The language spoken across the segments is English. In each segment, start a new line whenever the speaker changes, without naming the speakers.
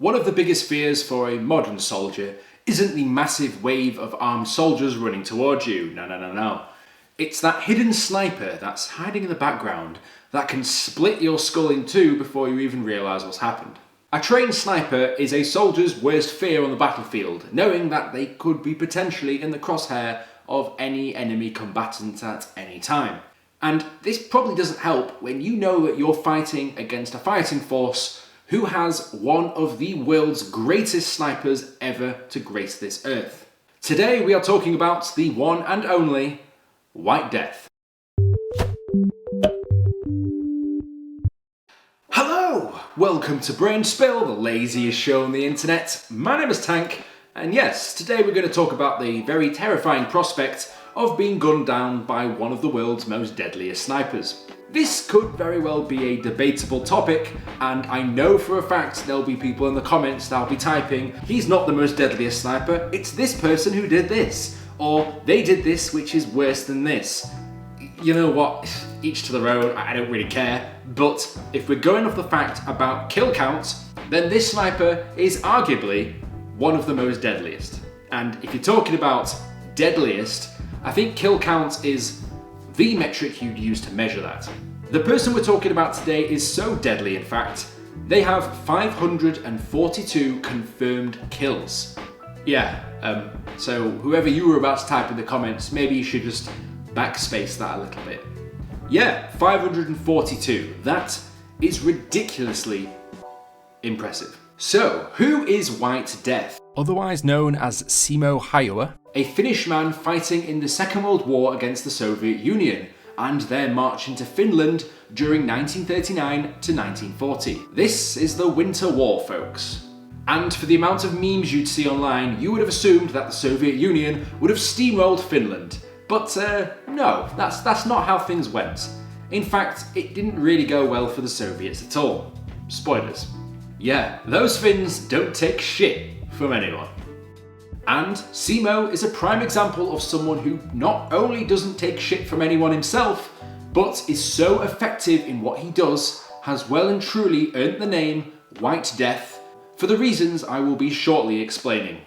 One of the biggest fears for a modern soldier isn't the massive wave of armed soldiers running towards you. No. It's that hidden sniper that's hiding in the background that can split your skull in two before you even realise what's happened. A trained sniper is a soldier's worst fear on the battlefield, knowing that they could be potentially in the crosshair of any enemy combatant at any time. And this probably doesn't help when you know that you're fighting against a fighting force who has one of the world's greatest snipers ever to grace this earth. Today we are talking about the one and only White Death. Hello! Welcome to Brainspill, the laziest show on the internet. My name is Tank, and yes, today we're going to talk about the very terrifying prospect of being gunned down by one of the world's most deadliest snipers. This could very well be a debatable topic, and I know for a fact there'll be people in the comments that'll be typing, he's not the most deadliest sniper, it's this person who did this, or they did this which is worse than this. You know what, each to their own, I don't really care, but if we're going off the fact about kill count, then this sniper is arguably one of the most deadliest. And if you're talking about deadliest, I think kill count is the metric you'd use to measure that. The person we're talking about today is so deadly, in fact, they have 542 confirmed kills. So whoever you were about to type in the comments, maybe you should just backspace that a little bit. 542. That is ridiculously impressive. So, who is White Death? Otherwise known as Simo Häyhä, a Finnish man fighting in the Second World War against the Soviet Union and their march into Finland during 1939 to 1940. This is the Winter War, folks. And for the amount of memes you'd see online, you would have assumed that the Soviet Union would have steamrolled Finland. But no, that's not how things went. In fact, it didn't really go well for the Soviets at all. Spoilers. Those Finns don't take shit from anyone. And Simo is a prime example of someone who not only doesn't take shit from anyone himself, but is so effective in what he does, has well and truly earned the name White Death for the reasons I will be shortly explaining.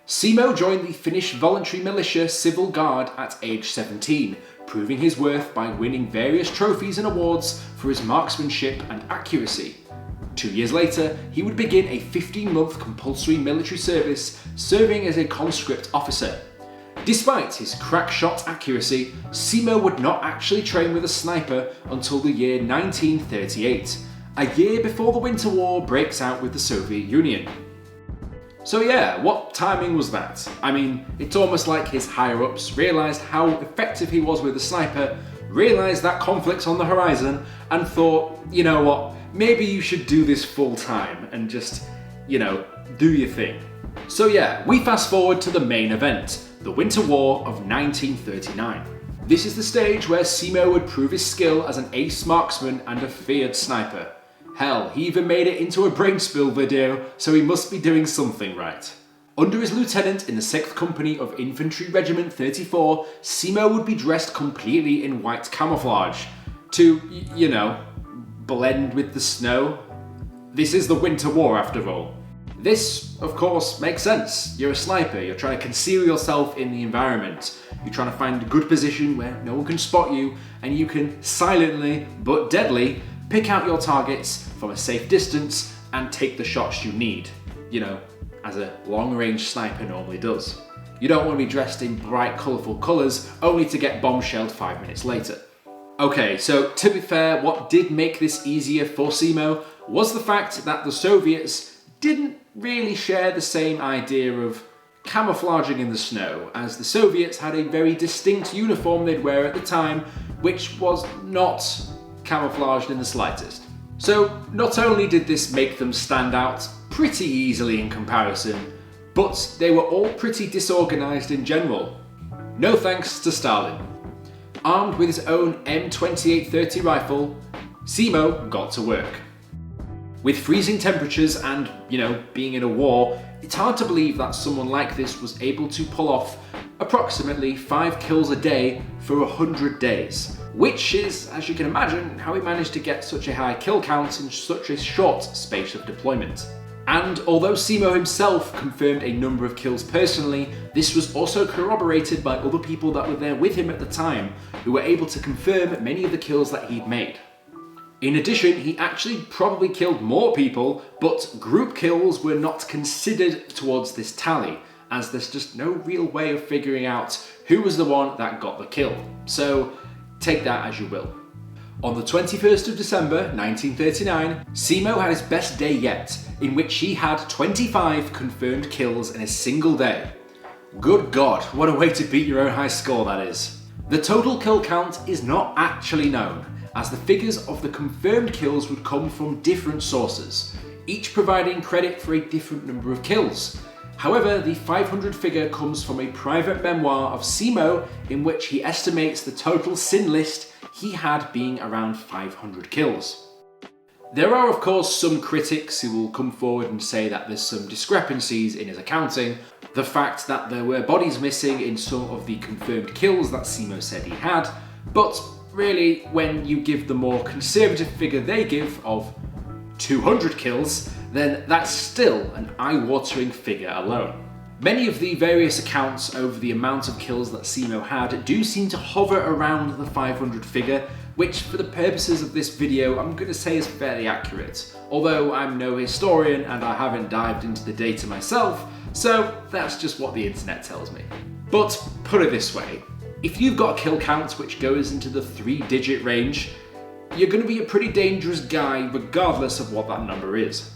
Simo joined the Finnish voluntary militia Civil Guard at age 17, proving his worth by winning various trophies and awards for his marksmanship and accuracy. 2 years later, he would begin a 15-month compulsory military service, serving as a conscript officer. Despite his crack shot accuracy, Simo would not actually train with a sniper until the year 1938, a year before the Winter War breaks out with the Soviet Union. So what timing was that? I mean, it's almost like his higher-ups realised how effective he was with a sniper, realised that conflict's on the horizon, and thought, you know what, maybe you should do this full time and just, do your thing. So we fast forward to the main event, the Winter War of 1939. This is the stage where Simo would prove his skill as an ace marksman and a feared sniper. Hell, he even made it into a Brainspill video, so he must be doing something right. Under his lieutenant in the 6th Company of Infantry Regiment 34, Simo would be dressed completely in white camouflage to, blend with the snow. This is the Winter War after all. This, of course, makes sense. You're a sniper, you're trying to conceal yourself in the environment. You're trying to find a good position where no one can spot you, and you can silently, but deadly, pick out your targets from a safe distance and take the shots you need, as a long-range sniper normally does. You don't want to be dressed in bright, colourful colours only to get bombshelled 5 minutes later. Okay, so to be fair, what did make this easier for Simo was the fact that the Soviets didn't really share the same idea of camouflaging in the snow, as the Soviets had a very distinct uniform they'd wear at the time, which was not camouflaged in the slightest. So not only did this make them stand out pretty easily in comparison, but they were all pretty disorganised in general. No thanks to Stalin. Armed with his own M2830 rifle, Simo got to work. With freezing temperatures and, being in a war, it's hard to believe that someone like this was able to pull off approximately 5 kills a day for 100 days. Which is, as you can imagine, how he managed to get such a high kill count in such a short space of deployment. And although Simo himself confirmed a number of kills personally, this was also corroborated by other people that were there with him at the time, who were able to confirm many of the kills that he'd made. In addition, he actually probably killed more people, but group kills were not considered towards this tally, as there's just no real way of figuring out who was the one that got the kill. So take that as you will. On the 21st of December 1939, Simo had his best day yet, in which he had 25 confirmed kills in a single day. Good God, what a way to beat your own high score that is. The total kill count is not actually known, as the figures of the confirmed kills would come from different sources, each providing credit for a different number of kills. However, the 500 figure comes from a private memoir of Simo, in which he estimates the total sin list he had being around 500 kills. There are of course some critics who will come forward and say that there's some discrepancies in his accounting, the fact that there were bodies missing in some of the confirmed kills that Simo said he had, but really when you give the more conservative figure they give of 200 kills, then that's still an eye-watering figure alone. Many of the various accounts over the amount of kills that Simo had do seem to hover around the 500 figure, which for the purposes of this video I'm going to say is fairly accurate, although I'm no historian and I haven't dived into the data myself, so that's just what the internet tells me. But put it this way, if you've got a kill count which goes into the 3-digit range, you're going to be a pretty dangerous guy regardless of what that number is.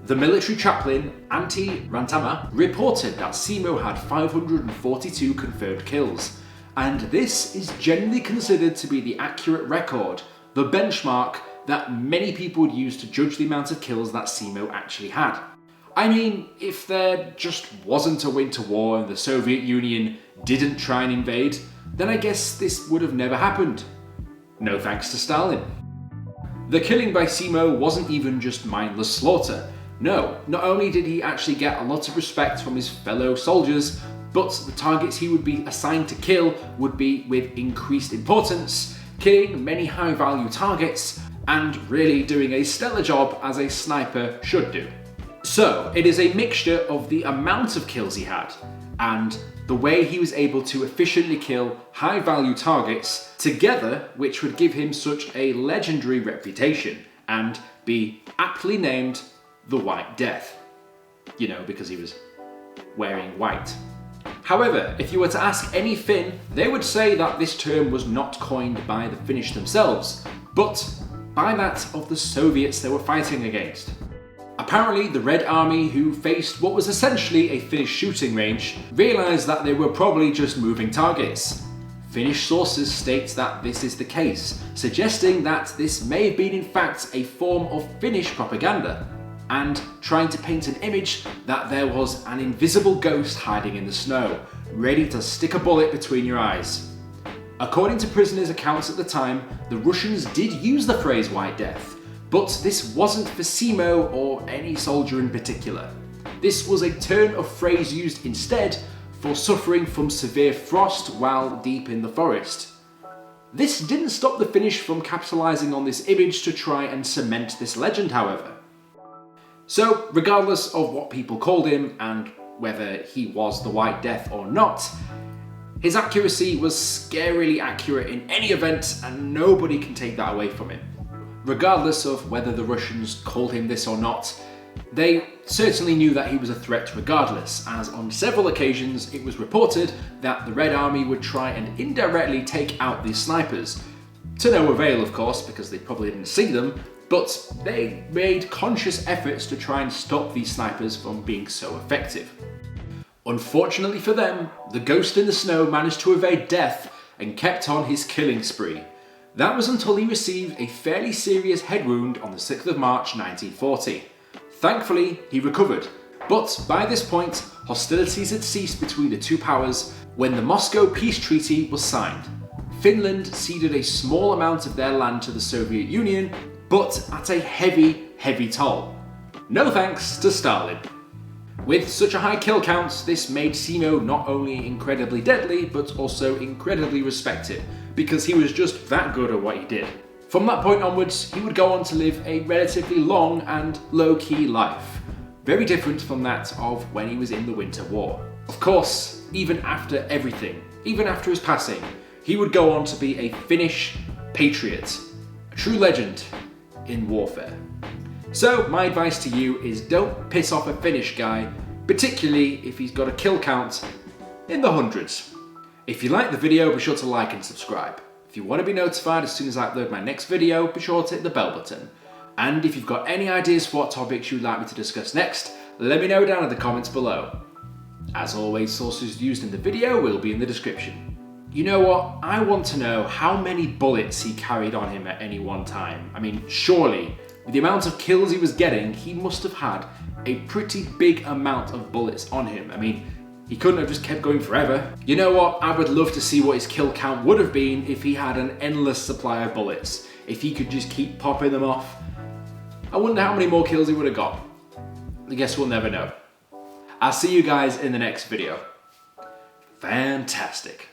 The military chaplain, Antti Rantama, reported that Simo had 542 confirmed kills, and this is generally considered to be the accurate record, the benchmark that many people would use to judge the amount of kills that Simo actually had. I mean, if there just wasn't a winter war and the Soviet Union didn't try and invade, then I guess this would have never happened. No thanks to Stalin. The killing by Simo wasn't even just mindless slaughter. No, not only did he actually get a lot of respect from his fellow soldiers, but the targets he would be assigned to kill would be with increased importance, killing many high-value targets, and really doing a stellar job as a sniper should do. So, it is a mixture of the amount of kills he had, and the way he was able to efficiently kill high-value targets together, which would give him such a legendary reputation, and be aptly named the White Death. You know, because he was wearing white. However, if you were to ask any Finn, they would say that this term was not coined by the Finnish themselves, but by that of the Soviets they were fighting against. Apparently, the Red Army, who faced what was essentially a Finnish shooting range, realised that they were probably just moving targets. Finnish sources state that this is the case, suggesting that this may have been in fact a form of Finnish propaganda, and trying to paint an image that there was an invisible ghost hiding in the snow, ready to stick a bullet between your eyes. According to prisoners' accounts at the time, the Russians did use the phrase White Death, but this wasn't for Simo or any soldier in particular. This was a turn of phrase used instead for suffering from severe frost while deep in the forest. This didn't stop the Finnish from capitalising on this image to try and cement this legend, however. So, regardless of what people called him and whether he was the White Death or not, his accuracy was scarily accurate in any event, and nobody can take that away from him. Regardless of whether the Russians called him this or not, they certainly knew that he was a threat regardless, as on several occasions it was reported that the Red Army would try and indirectly take out these snipers. To no avail, of course, because they probably didn't see them, but they made conscious efforts to try and stop these snipers from being so effective. Unfortunately for them, the ghost in the snow managed to evade death and kept on his killing spree. That was until he received a fairly serious head wound on the 6th of March 1940. Thankfully, he recovered, but by this point, hostilities had ceased between the two powers when the Moscow Peace Treaty was signed. Finland ceded a small amount of their land to the Soviet Union, but at a heavy toll. No thanks to Stalin. With such a high kill count, this made Simo not only incredibly deadly, but also incredibly respected, because he was just that good at what he did. From that point onwards, he would go on to live a relatively long and low-key life. very different from that of when he was in the Winter War. Of course, even after everything, even after his passing, he would go on to be a Finnish patriot, a true legend in warfare. So my advice to you is don't piss off a Finnish guy, particularly if he's got a kill count in the hundreds. If you like the video, be sure to like and subscribe. If you want to be notified as soon as I upload my next video, be sure to hit the bell button. And if you've got any ideas for what topics you'd like me to discuss next, let me know down in the comments below. As always, sources used in the video will be in the description. You know what? I want to know how many bullets he carried on him at any one time. I mean, surely, with the amount of kills he was getting, he must have had a pretty big amount of bullets on him. I mean, he couldn't have just kept going forever. You know what? I would love to see what his kill count would have been if he had an endless supply of bullets. If he could just keep popping them off. I wonder how many more kills he would have got. I guess we'll never know. I'll see you guys in the next video. Fantastic.